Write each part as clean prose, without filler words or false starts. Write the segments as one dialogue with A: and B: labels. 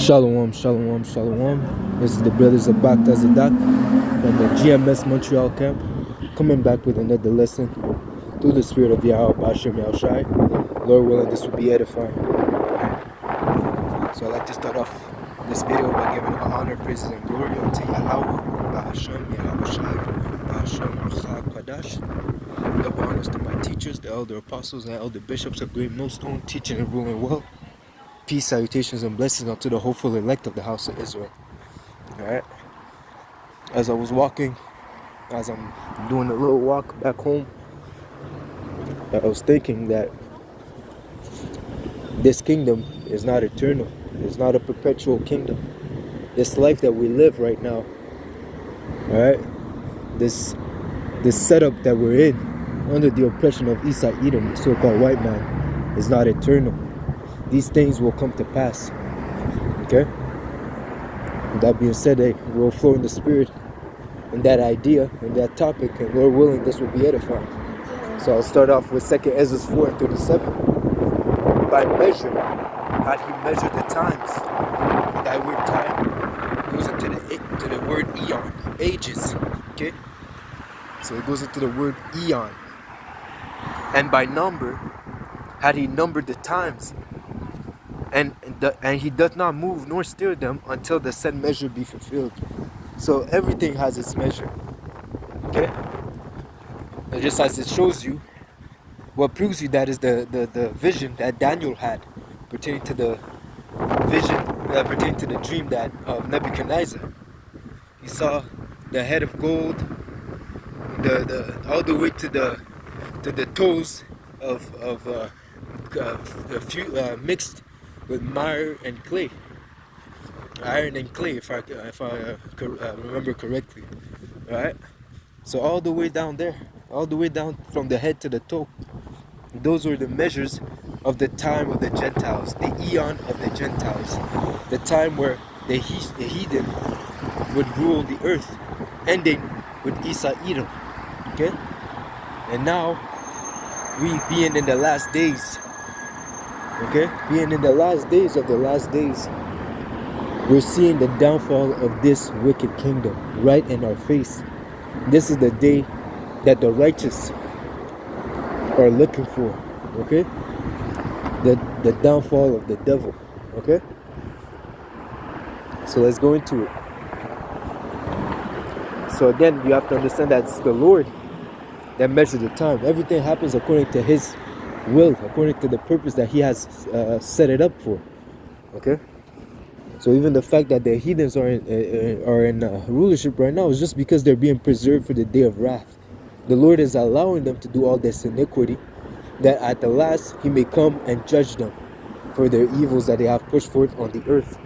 A: Shalom, shalom, shalom. This is the brothers of Bakt Azadak from the GMS Montreal camp, coming back with another lesson through the spirit of Yahweh Bashem Yahushai. Lord willing, this will be edifying. So I'd like to start off this video by giving honor, praises, and glory unto Yahweh Bashem Yahushai Bashem Achad Kadash. Double honors to my teachers, the elder apostles and elder bishops of Great Millstone, teaching and ruling well. Peace, salutations, and blessings unto the hopeful elect of the house of Israel. Alright. As I was walking, as I'm doing a little walk back home, I was thinking that this kingdom is not eternal. It's not a perpetual kingdom. This life that we live right now, alright, this setup that we're in, under the oppression of Esau Edom, the so-called white man, is not eternal. These things will come to pass. Okay? With that being said, we'll flow in the spirit and that idea and that topic, and Lord willing, this will be edifying. So I'll start off with 2 Ezra 4:37. By measure had he measured the times. And that word time goes into the word eon, ages. Okay? So it goes into the word eon. And by number had he numbered the times. And he doth not move nor stir them until the said measure be fulfilled. So everything has its measure. Okay? And just as it shows you, what proves you that is the vision that Daniel had pertaining to the vision, pertaining to the dream that of Nebuchadnezzar. He saw the head of gold, all the way to the toes of mixed with mire and clay, iron and clay, if I remember correctly, right? So all the way down there, all the way down from the head to the toe, those were the measures of the time of the Gentiles, the eon of the Gentiles, the time where the heathen would rule the earth, ending with Esau Edom. Okay, and now we being in the last days. Okay, being in the last days of the last days, we're seeing the downfall of this wicked kingdom right in our face. This is the day that the righteous are looking for. Okay, the downfall of the devil. Okay, so let's go into it. So again, you have to understand that it's the Lord that measures the time. Everything happens according to His will, according to the purpose that He has set it up for. Okay, so even the fact that the heathens are in rulership right now is just because they're being preserved for the day of wrath. The Lord is allowing them to do all this iniquity, that at the last He may come and judge them for their evils that they have pushed forth on the earth.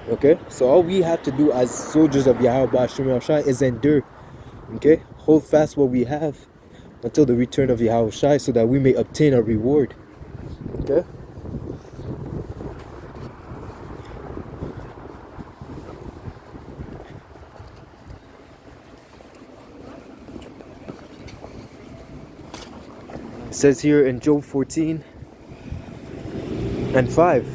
A: Okay, so all we have to do as soldiers of Yahweh Bashem Yahushai is endure. Okay, hold fast what we have until the return of Yahushai, so that we may obtain a reward. Okay? It says here in Job 14:5,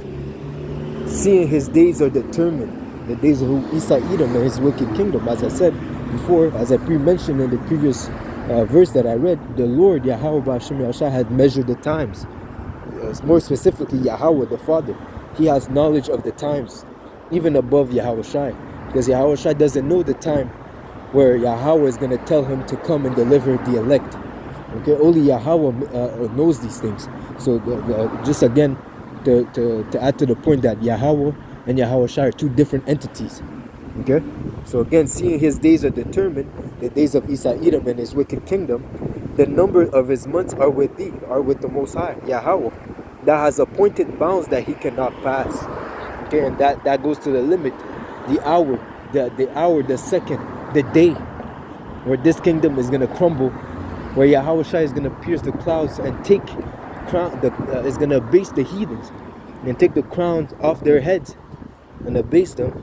A: seeing his days are determined, the days of Esau Edom and his wicked kingdom. As I said before, as I pre-mentioned in the previous verse that I read, the Lord Yahweh Bashem Yahushai had measured the times. More specifically, Yahweh the Father, He has knowledge of the times, even above Yahushai, because Yahushai doesn't know the time where Yahweh is going to tell him to come and deliver the elect. Okay, only Yahweh knows these things. So just again to add to the point that Yahweh and Yahushai are two different entities. Okay, so again, seeing his days are determined, the days of Esau Edom and his wicked kingdom, the number of his months are with thee, are with the Most High, Yahweh, that has appointed bounds that he cannot pass. Okay, and that goes to the limit, the hour, the second, the day, where this kingdom is going to crumble, where Yahushai is going to pierce the clouds and take is going to abase the heathens and take the crowns off their heads and abase them,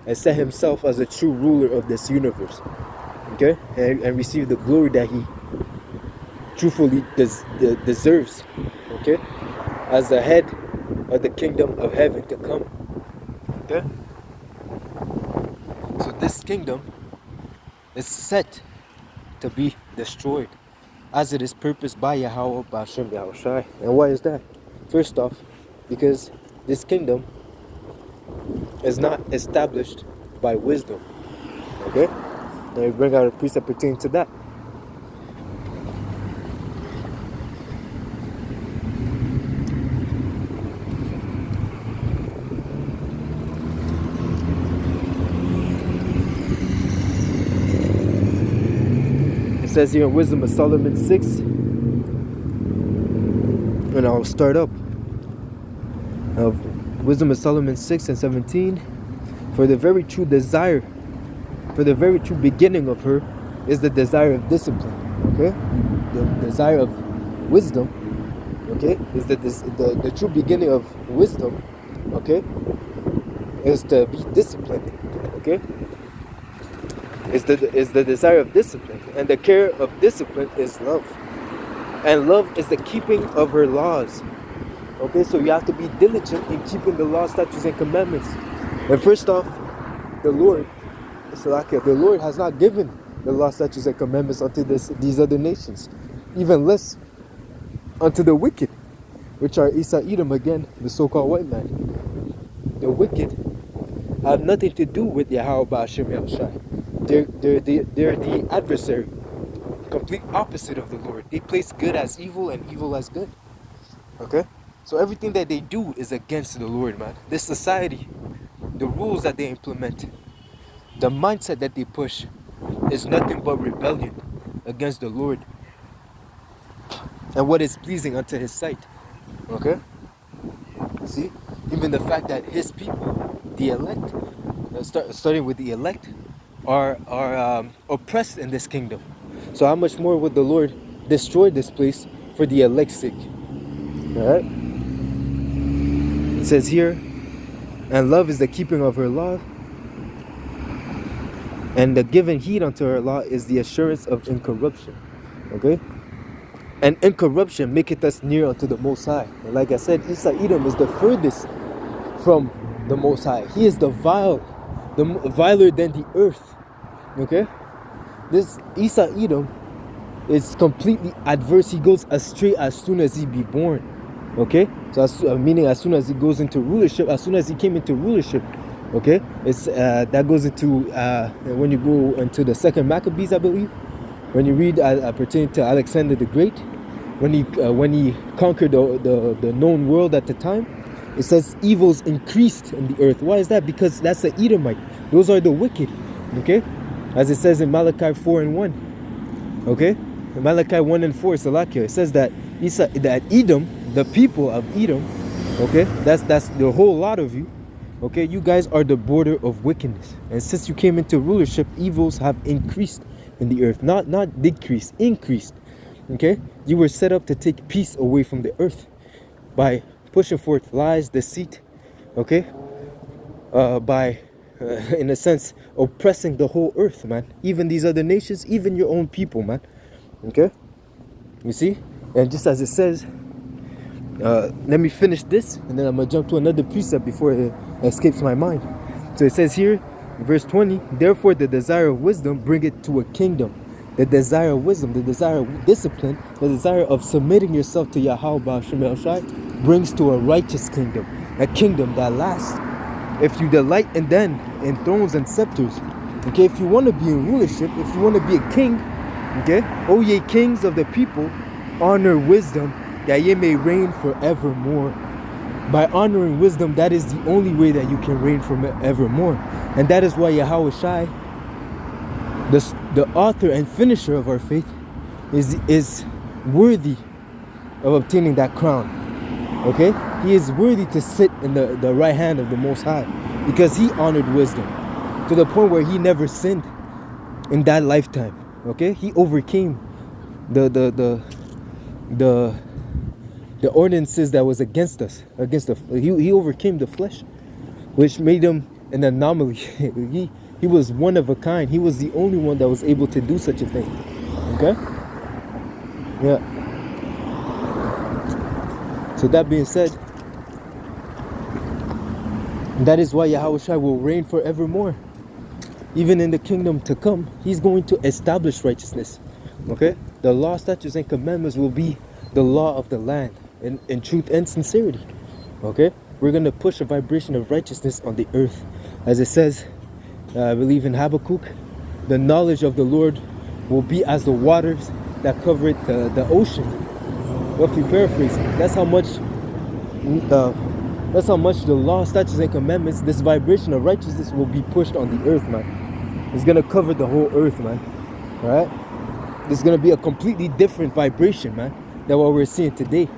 A: and set himself as a true ruler of this universe. Okay, and receive the glory that he truthfully deserves. Okay, as the head of the kingdom of heaven to come. Okay? So this kingdom is set to be destroyed, as it is purposed by Yahweh, by Hashem Yahushai. And why is that? First off, because this kingdom is not established by wisdom. Okay? Now we bring out a precept pertaining to that. It says here in Wisdom of Solomon 6, and I'll start up. Wisdom of Solomon 6 and 17. For the very true desire, for the very true beginning of her is the desire of discipline. Okay? The desire of wisdom, okay, is the true beginning of wisdom, okay, is to be disciplined. Okay? Is the desire of discipline. And the care of discipline is love. And love is the keeping of her laws. Okay, so you have to be diligent in keeping the law, statutes, and commandments. And first off, the Lord has not given the law, statutes, and commandments unto these other nations, even less unto the wicked, which are Esau, Edom, again, the so-called white man. The wicked have nothing to do with Yahweh Ba'ashem Yahushai. They're the adversary, complete opposite of the Lord. They place good as evil and evil as good. Okay? So everything that they do is against the Lord, man. This society, the rules that they implement, the mindset that they push is nothing but rebellion against the Lord and what is pleasing unto his sight. Okay? See? Even the fact that his people, the elect, starting with the elect, are oppressed in this kingdom. So how much more would the Lord destroy this place for the elect's sake? Alright? It says here, and love is the keeping of her law, and the giving heed unto her law is the assurance of incorruption. Okay? And incorruption maketh us near unto the Most High. And like I said, Esau Edom is the furthest from the Most High. He is the viler than the earth. Okay? This Esau Edom is completely adverse. He goes astray as soon as he be born. Okay? So meaning as soon as he goes into rulership, as soon as he came into rulership, okay? It's that goes into when you go into the second Maccabees, I believe. When you read pertaining to Alexander the Great, when he conquered the known world at the time, it says evils increased in the earth. Why is that? Because that's the Edomite. Those are the wicked. Okay? As it says in Malachi 4 and 1. Okay? In Malachi 1 and 4, Salakia, it says that Edom, the people of Edom, okay, that's the whole lot of you, okay, you guys are the border of wickedness. And since you came into rulership, evils have increased in the earth, not decreased, increased. Okay, you were set up to take peace away from the earth by pushing forth lies, deceit, okay, by in a sense oppressing the whole earth, man. Even these other nations, even your own people, man. Okay, you see. And just as it says, let me finish this and then I'm gonna jump to another precept before it escapes my mind. So it says here, verse 20, therefore the desire of wisdom bringeth to a kingdom. The desire of wisdom, the desire of discipline, the desire of submitting yourself to Yahweh Ba'ashem Yahushai brings to a righteous kingdom, a kingdom that lasts. If you delight in thrones and scepters, okay, if you want to be in rulership, if you want to be a king, okay, O ye kings of the people, honor wisdom, that ye may reign forevermore. By honoring wisdom, that is the only way that you can reign forevermore. And that is why Yahweh Shai, the author and finisher of our faith, is worthy of obtaining that crown. Okay? He is worthy to sit in the right hand of the Most High, because he honored wisdom to the point where he never sinned in that lifetime. Okay? He overcame the ordinances that was against us, he overcame the flesh, which made him an anomaly. He was one of a kind. He was the only one that was able to do such a thing. Okay? Yeah. So that being said, And that is why Yahushua will reign forevermore. Even in the kingdom to come, he's going to establish righteousness. Okay? The law, statutes, and commandments will be the law of the land in truth and sincerity. Okay? We're going to push a vibration of righteousness on the earth. As it says, I believe in Habakkuk, the knowledge of the Lord will be as the waters that cover the ocean. Roughly paraphrasing, that's how much the law, statutes, and commandments, this vibration of righteousness will be pushed on the earth, man. It's gonna cover the whole earth, man. Alright? There's gonna be a completely different vibration, man, than what we're seeing today.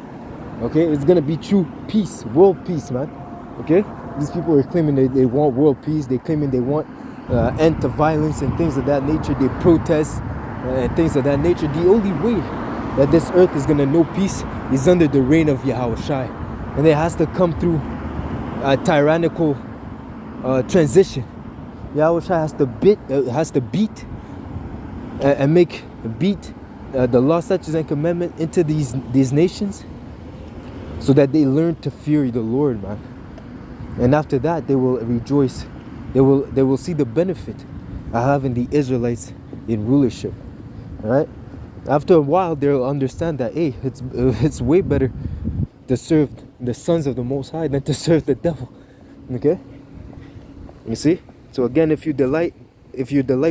A: Okay? It's gonna be true peace, world peace, man. Okay? These people are claiming they want world peace. They're claiming they want end to violence and things of that nature. They protest and things of that nature. The only way that this earth is gonna know peace is under the reign of Yahushua. And it has to come through a tyrannical transition. Yahushua has to beat the law, statutes, and commandment into these nations, so that they learn to fear the Lord, man. And after that, they will rejoice. They will see the benefit of having the Israelites in rulership. All right. After a while, they'll understand that, hey, it's way better to serve the sons of the Most High than to serve the devil. Okay? You see? So again, if your delight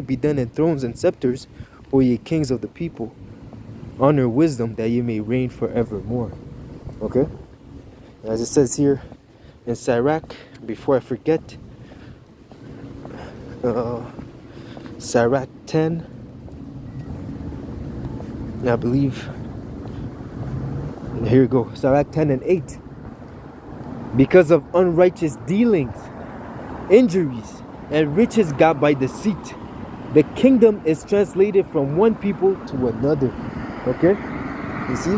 A: be done in thrones and scepters, O ye kings of the people, honor wisdom that ye may reign forevermore. Okay? As it says here in Sirach, before I forget, Sirach 10, I believe, here we go, Sirach 10 and 8. Because of unrighteous dealings, injuries, and riches got by deceit, the kingdom is translated from one people to another. Okay? You see?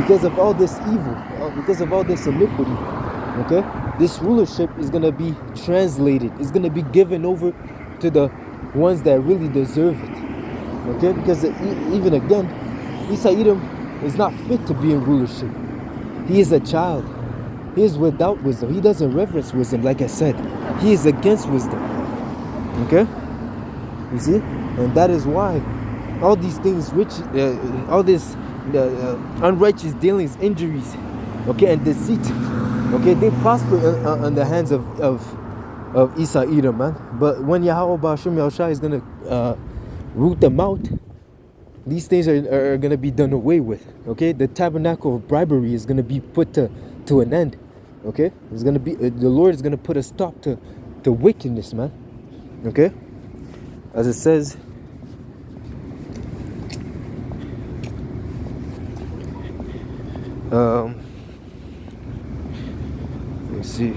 A: Because of all this evil, because of all this iniquity, okay? This rulership is going to be translated. It's going to be given over to the ones that really deserve it. Okay? Because even again, Esau Edom is not fit to be in rulership. He is a child. He is without wisdom. He doesn't reverence wisdom, like I said. He is against wisdom. Okay? You see? And that is why all these things, all this unrighteous dealings, injuries, okay, and deceit, okay, they prosper on the hands of Esau Edom, man. But when Yahweh Ba'ashem Yahushua is going to root them out, these things are going to be done away with. Okay? The tabernacle of bribery is going to be put to an end. Okay? It's going to be the Lord is going to put a stop to wickedness, man. Okay? As it says, let me see.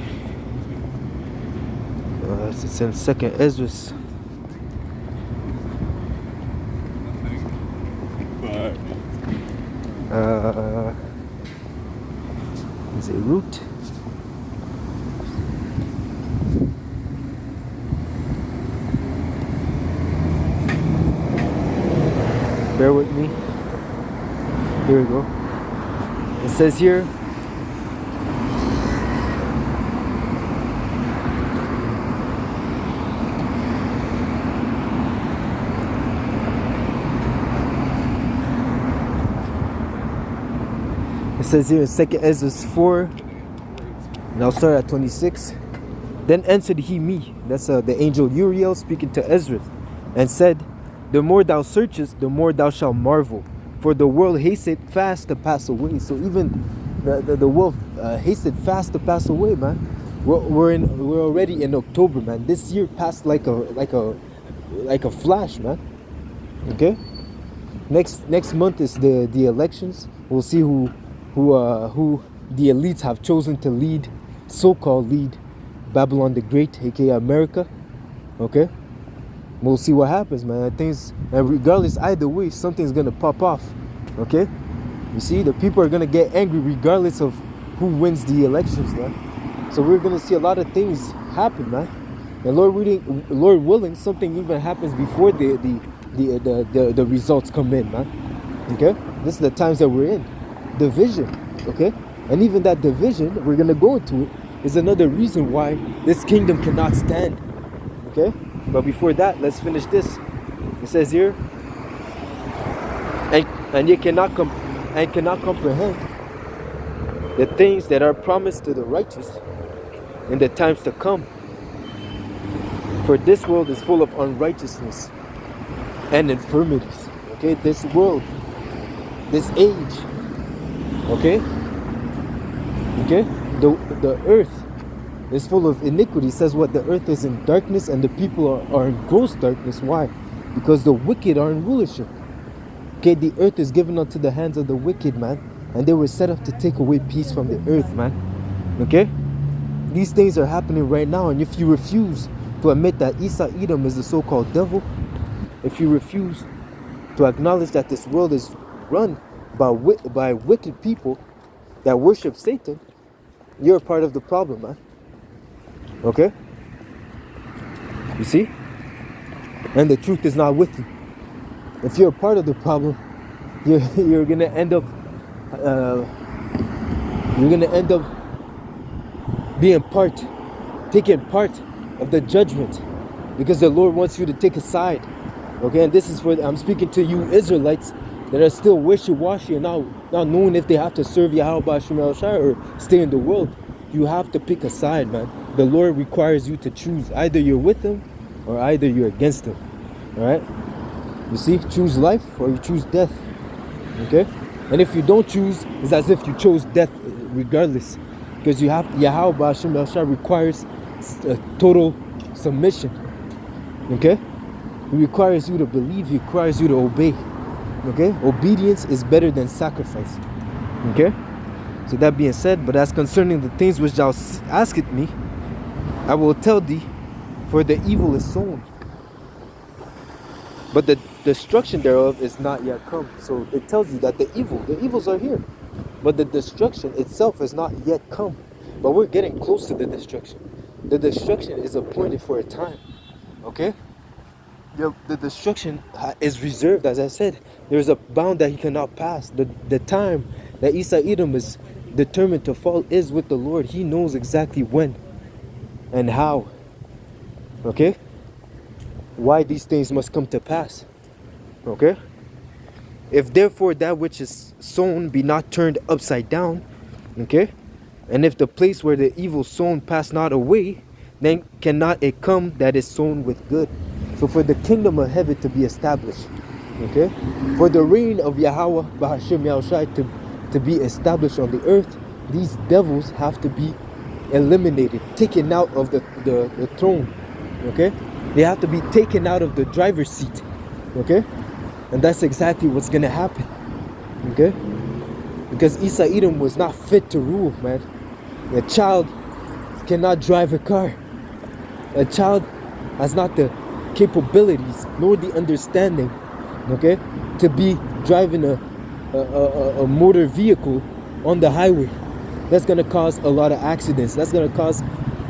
A: It's in 2nd Ezra. Is it root? Bear with me. Here we go. It says here, in 2nd Ezra 4, and I'll start at 26. Then answered he me, that's the angel Uriel speaking to Ezra, and said, the more thou searchest, the more thou shalt marvel, for the world hasted fast to pass away. So even the world hasted fast to pass away, man. We're already in October, man. This year passed like a flash, man. Okay. Next month is the elections. We'll see who the elites have chosen to lead, so-called lead Babylon the Great, aka America. Okay. We'll see what happens, man. And regardless, either way, something's gonna pop off. Okay? You see, the people are gonna get angry regardless of who wins the elections, man. So we're gonna see a lot of things happen, man. And Lord willing, something even happens before the results come in, man. Okay? This is the times that we're in. Division, okay? And even that division, we're gonna go into it. is another reason why this kingdom cannot stand. Okay? But before that, let's finish this. It says here, and ye cannot comprehend the things that are promised to the righteous in the times to come. For this world is full of unrighteousness and infirmities. Okay, this world, this age, okay, the earth is full of iniquity. It says what? The earth is in darkness and the people are in gross darkness. Why? Because the wicked are in rulership. Okay, the earth is given unto the hands of the wicked, man, and they were set up to take away peace from the earth, man. Okay, these things are happening right now, and if you refuse to admit that Esau Edom is the so-called devil, if you refuse to acknowledge that this world is run by wicked people that worship Satan, you're a part of the problem, man. Okay? You see? And the truth is not with you. If you're a part of the problem, you're gonna end up taking part of the judgment, because the Lord wants you to take a side. Okay, and this is for, I'm speaking to you Israelites that are still wishy-washy and not knowing if they have to serve Yahweh Hashem or stay in the world. You have to pick a side, man. The Lord requires you to choose. Either you're with him or either you're against him. Alright? You see, choose life or you choose death. Okay? And if you don't choose, it's as if you chose death regardless. Because you have Yahweh Hashem requires a total submission. Okay? He requires you to believe, he requires you to obey. Okay? Obedience is better than sacrifice. Okay? So that being said, but as concerning the things which thou askest me, I will tell thee, for the evil is sown, but the destruction thereof is not yet come. So it tells you that the evils are here, but the destruction itself is not yet come. But we're getting close to the destruction. The destruction is appointed for a time. Okay? The destruction is reserved, as I said. There's a bound that he cannot pass. The time that Esau Edom is determined to fall is with the Lord. He knows exactly when and how. Okay? Why these things must come to pass. Okay? If therefore that which is sown be not turned upside down, okay, and if the place where the evil sown pass not away, then cannot it come that is sown with good. So for the kingdom of heaven to be established, okay, for the reign of Yahweh Bahashim Yahushai to be established on the earth, these devils have to be eliminated, taken out of the throne. Okay, they have to be taken out of the driver's seat. Okay, and that's exactly what's gonna happen. Okay, because Esau Edom was not fit to rule, man. A child cannot drive a car. A child has not the capabilities nor the understanding, okay, to be driving a motor vehicle on the highway. That's gonna cause a lot of accidents. That's gonna cause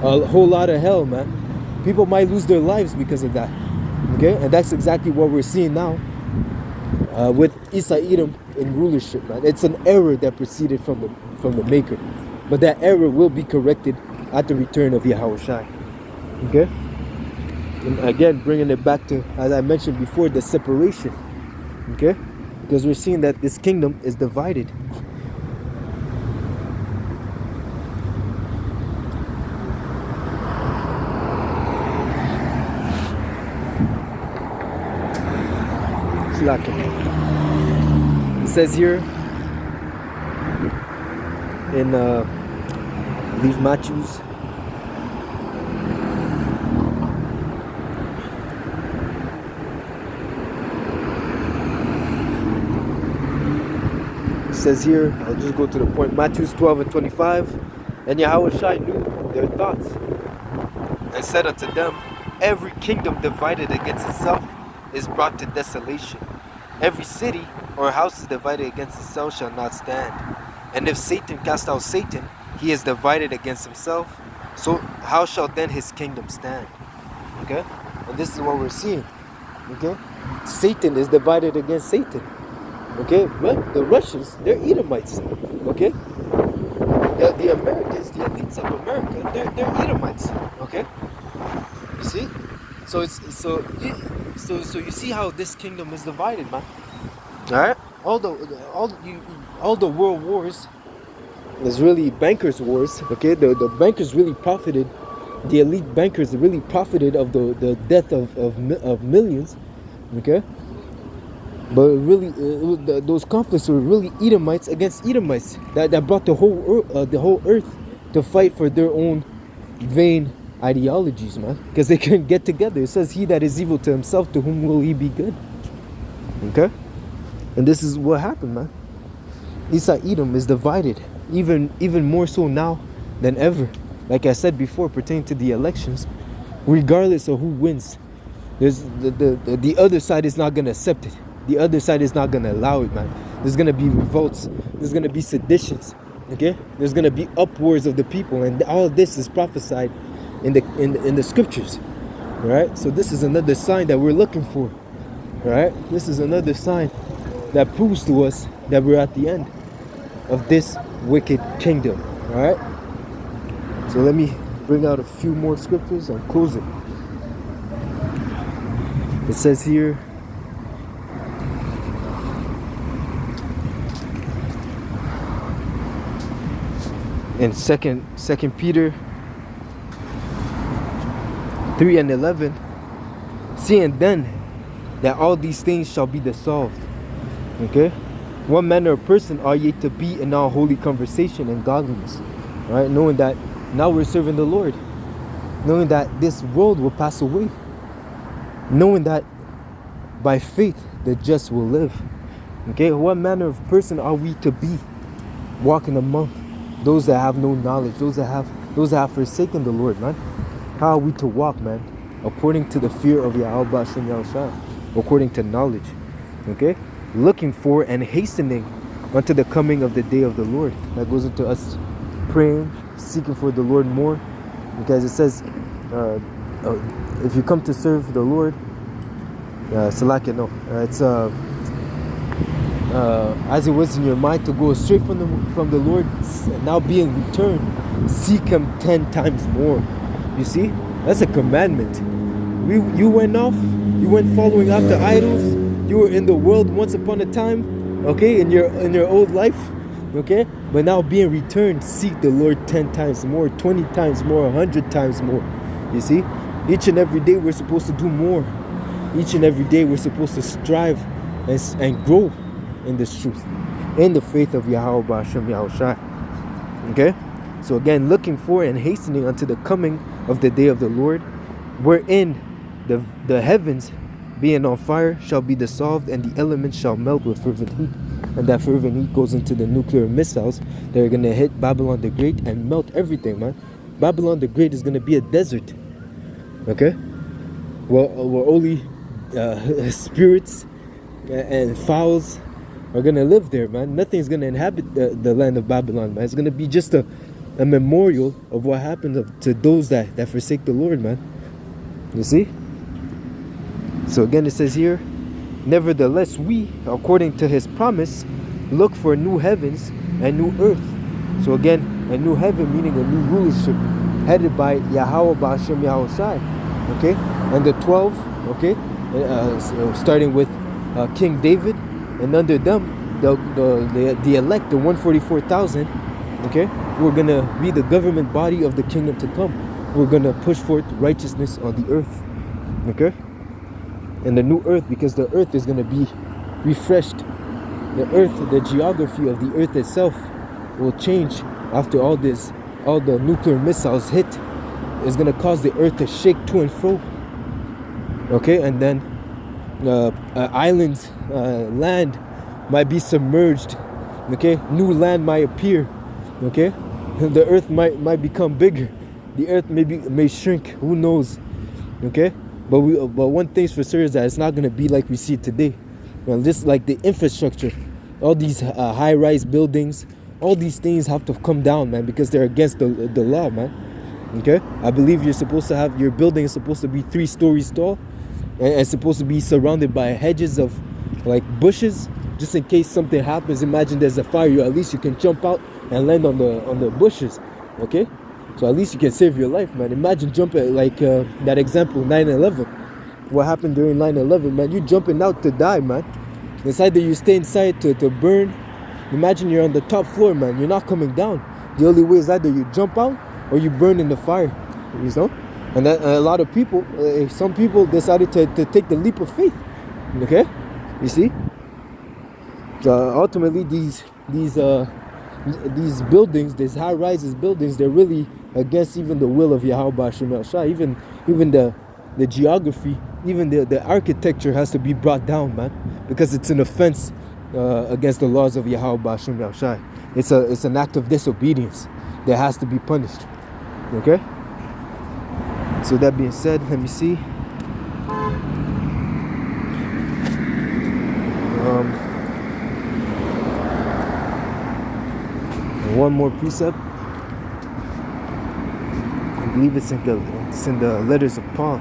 A: a whole lot of hell, man. People might lose their lives because of that. Okay, and that's exactly what we're seeing now with Esau Edom in rulership, man. It's an error that proceeded from the Maker, but that error will be corrected at the return of Yahushai. Okay, and again, bringing it back to, as I mentioned before, the separation. Okay, because we're seeing that this kingdom is divided. It says here in leave Matthews, it says here, I'll just go to the point, Matthews 12 and 25, and Yahushua knew their thoughts and said unto them, every kingdom divided against itself is brought to desolation. Every city or house is divided against itself shall not stand. And if Satan cast out Satan, he is divided against himself. So how shall then his kingdom stand? Okay? And this is what we're seeing. Okay? Satan is divided against Satan. Okay? The Russians, they're Edomites. Okay? The Americans, the elite Edomites of America, they're Edomites. Okay, you see. So you see how this kingdom is divided, man. All right, all the world wars is really bankers' wars. Okay, the bankers really profited. The elite bankers really profited of the death of millions. Okay, but really, those conflicts were really Edomites against Edomites that brought the whole earth to fight for their own vain ideologies, man, because they couldn't get together. It says, "He that is evil to himself, to whom will he be good?" Okay, and this is what happened, man. Esau Edom is divided, even more so now than ever. Like I said before, pertaining to the elections, regardless of who wins, there's the other side is not gonna accept it. The other side is not gonna allow it, man. There's gonna be revolts. There's gonna be seditions. Okay, there's gonna be upwards of the people, and all of this is prophesied in the scriptures. All right. So this is another sign that we're looking for. All right. This is another sign that proves to us that we're at the end of this wicked kingdom. All right. So let me bring out a few more scriptures and close it. It says here, in second Peter 3:11, seeing then that all these things shall be dissolved. Okay, what manner of person are ye to be in all holy conversation and godliness? All right, knowing that now we're serving the Lord, knowing that this world will pass away, knowing that by faith the just will live. Okay, what manner of person are we to be walking among those that have no knowledge, those that have forsaken the Lord, man? How are we to walk, man? According to the fear of Yahweh Shem Yahushua, according to knowledge. Okay, looking for and hastening unto the coming of the day of the Lord. That goes into us praying, seeking for the Lord more, because it says, if you come to serve the Lord, it's as it was in your mind to go straight from the Lord, now being returned, seek Him 10 times more. You see, that's a commandment. You went off, you went following after idols. You were in the world once upon a time, okay, in your old life, okay. But now being returned, seek the Lord 10 times more, 20 times more, 100 times more. You see, each and every day we're supposed to do more. Each and every day we're supposed to strive and grow in this truth, in the faith of Yahweh Hashem Yahushua. Okay, so again, looking for and hastening unto the coming of the day of the Lord, wherein the heavens being on fire shall be dissolved, and the elements shall melt with fervent heat. And that fervent heat goes into the nuclear missiles that are going to hit Babylon the Great and melt everything, man. Babylon the Great is going to be a desert. Okay, well, where only spirits and fowls are going to live there, man. Nothing's going to inhabit the land of Babylon, man. It's going to be just a memorial of what happened to those that forsake the Lord, man. You see? So again, it says here, nevertheless we, according to His promise, look for new heavens and new earth. So again, a new heaven meaning a new rulership headed by Yahweh Ba'ashem Yahushai. Okay, and the 12, okay, starting with King David, and under them the elect, the 144,000. Okay, we're gonna be the government body of the kingdom to come. We're gonna push forth righteousness on the earth. Okay, and the new earth, because the earth is gonna be refreshed. The earth, the geography of the earth itself will change after all the nuclear missiles hit. Is gonna cause the earth to shake to and fro. Okay, and then islands, land might be submerged. Okay, new land might appear. Okay, the earth might become bigger. The earth may shrink. Who knows? Okay, but one thing's for sure is that it's not gonna be like we see it today. Well, just like the infrastructure, all these high-rise buildings, all these things have to come down, man, because they're against the law, man. Okay, I believe your building is supposed to be 3 stories tall, and supposed to be surrounded by hedges of like bushes, just in case something happens. Imagine there's a fire, at least you can jump out and land on the bushes. Okay, So at least you can save your life, man. Imagine jumping, like that example, 9/11. What happened during 9/11, man? You jumping out to die, man. It's either you stay inside to burn. Imagine you're on the top floor, man. You're not coming down. The only way is either you jump out or you burn in the fire, you know? And that, a lot of people, some people decided to take the leap of faith, okay? You see? Ultimately, these buildings, these high-rises buildings, they're really against even the will of Yahweh B'Shem Yahshua. Even the geography, even the architecture has to be brought down, man, because it's an offense against the laws of Yahweh B'Shem Yahshua. It's an act of disobedience that has to be punished. Okay? So that being said, let me see. One more precept. I believe it's in the letters of Paul.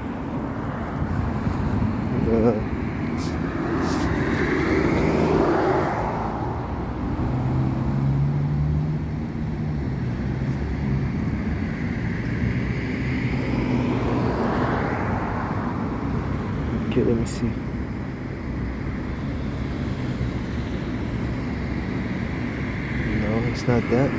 A: Okay, let me see. No, it's not that.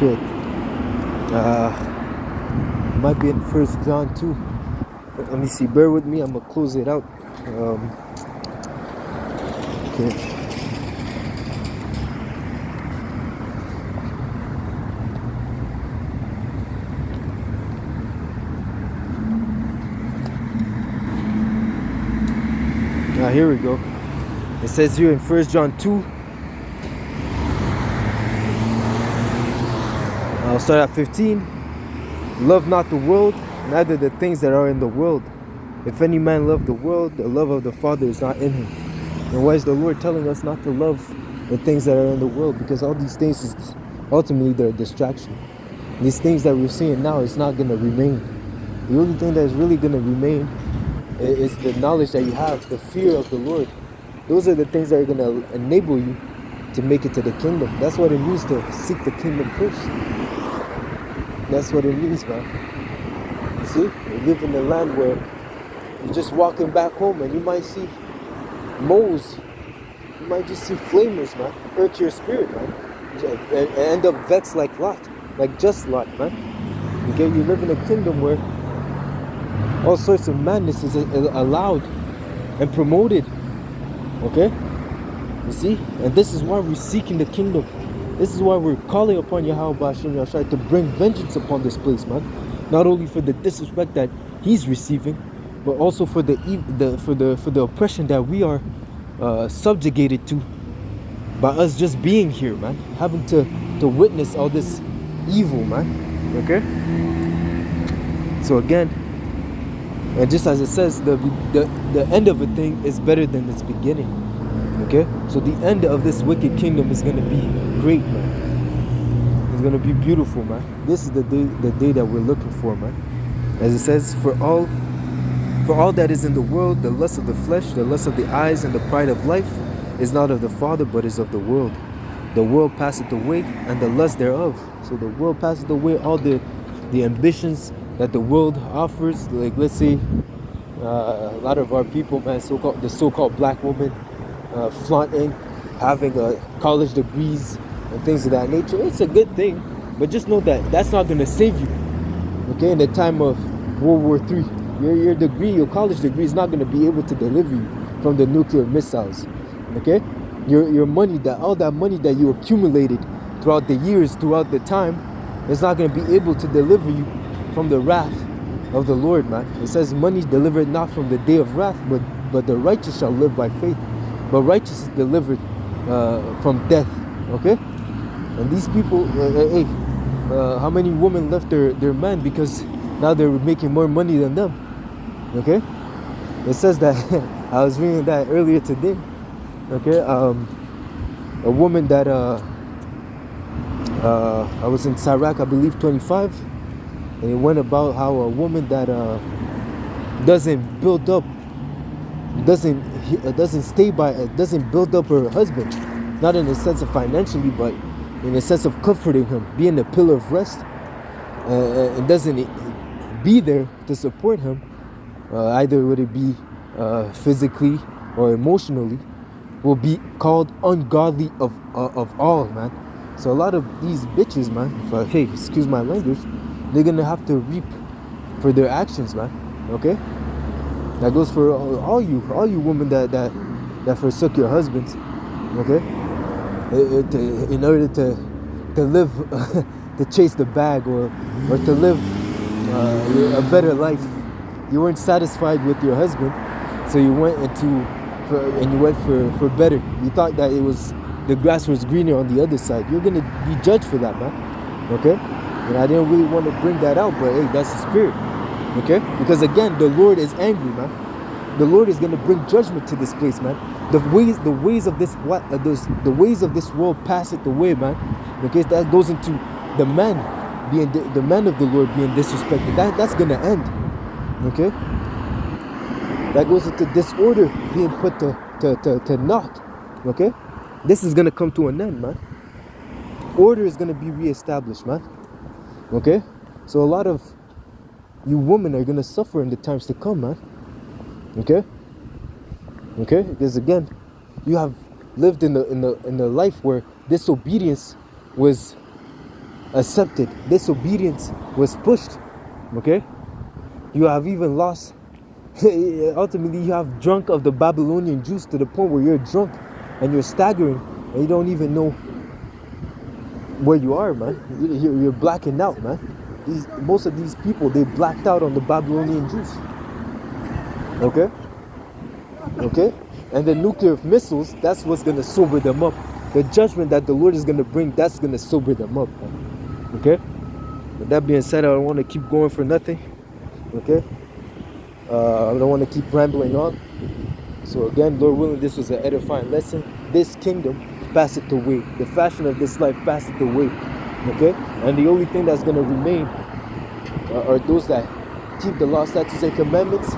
A: Shit. Might be in 1 John 2. Let me see. Bear with me. I'm gonna close it out. Okay. Here we go. It says here in 1 John 2. I'll start at 15. Love not the world, neither the things that are in the world. If any man love the world, the love of the Father is not in him. And why is the Lord telling us not to love the things that are in the world? Because all these things is ultimately they're a distraction. These things that we're seeing now is not going to remain. The only thing that is really going to remain is the knowledge that you have, the fear of the Lord. Those are the things that are going to enable you to make it to the kingdom. That's what it means to seek the kingdom first. That's what it means, man. You see, we live in a land where you're just walking back home and you might see moles. You might just see flamers, man. Hurt your spirit, man. And end up vexed like Lot, like just Lot, man. Okay, you live in a kingdom where all sorts of madness is allowed and promoted. Okay? You see? And this is why we're seeking the kingdom. This is why we're calling upon Yahweh B'Shem Yahshua to bring vengeance upon this place, man. Not only for the disrespect that he's receiving, but also for the oppression that we are subjugated to by us just being here, man. Having to witness all this evil, man. Okay? So again, and just as it says, the end of a thing is better than its beginning. Okay? So the end of this wicked kingdom is going to be great, man. It's going to be beautiful, man. This is the day that we're looking for, man. As it says, for all that is in the world, the lust of the flesh, the lust of the eyes, and the pride of life is not of the Father, but is of the world. The world passeth away, and the lust thereof. So the world passeth away, all the ambitions that the world offers. Like, let's say, a lot of our people, man, the so-called black woman, flaunting, having college degrees and things of that nature. It's a good thing, but just know that that's not going to save you. Okay, in the time of World War III, your degree, your college degree, is not going to be able to deliver you from the nuclear missiles. Okay, your money, all that money that you accumulated throughout the years, throughout the time, is not going to be able to deliver you from the wrath of the Lord, man. It says, money delivered not from the day of wrath, but the righteous shall live by faith. But righteous is delivered from death. Okay? And these people, how many women left their men because now they're making more money than them? Okay? It says that I was reading that earlier today. Okay, a woman that I was in Sirach, I believe 25, and it went about how a woman that doesn't build up, doesn't stay by, doesn't build up her husband, not in the sense of financially, but in the sense of comforting him, being a pillar of rest, and doesn't be there to support him, either would it be physically or emotionally, will be called ungodly of all, man. So a lot of these bitches, man, hey, excuse my language, they're gonna have to reap for their actions, man. Okay, that goes for all you women that forsook your husbands. Okay, in order to live, to chase the bag, or to live a better life. You weren't satisfied with your husband, so you went for better. You thought that the grass was greener on the other side. You're gonna be judged for that, man. Okay? And I didn't really want to bring that out, but hey, that's the spirit. Okay? Because again, the Lord is angry, man. The Lord is gonna bring judgment to this place, man. The ways of this world passeth away, man. Okay, that goes into the man of the Lord being disrespected. That's gonna end. Okay? That goes into disorder being put to naught. Okay? This is gonna come to an end, man. Order is gonna be reestablished, man. Okay? So a lot of you women are gonna suffer in the times to come, man. Okay? Okay? Because again, you have lived in the life where disobedience was accepted. Disobedience was pushed. Okay? You have even lost. Ultimately, you have drunk of the Babylonian juice to the point where you're drunk and you're staggering and you don't even know where you are, man. You're blacking out, man. Most of these people, they blacked out on the Babylonian juice. Okay? Okay? And the nuclear missiles, that's what's going to sober them up. The judgment that the Lord is going to bring, that's going to sober them up, man. Okay? With that being said, I don't want to keep going for nothing. Okay? I don't want to keep rambling on. So again, Lord willing, this was an edifying lesson. This kingdom passeth away. The fashion of this life passeth away. Okay? And the only thing that's going to remain are those that keep the law, statutes, and commandments,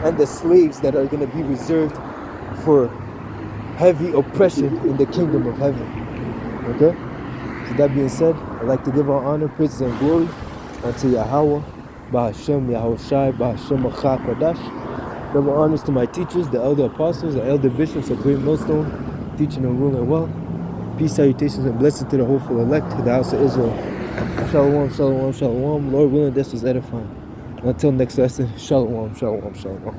A: and the slaves that are going to be reserved for heavy oppression in the kingdom of heaven. Okay? So that being said, I'd like to give all honor, praises, and glory unto Yahweh, Bahashem Yahushai, Bahashem Achak Kadash. Double honors to my teachers, the elder apostles, the elder bishops of Great Millstone, teaching and ruling well. Peace, salutations, and blessings to the hopeful elect, to the house of Israel. Shalom, shalom, shalom. Lord willing, this was edifying. Until next lesson, shalom, shalom, shalom.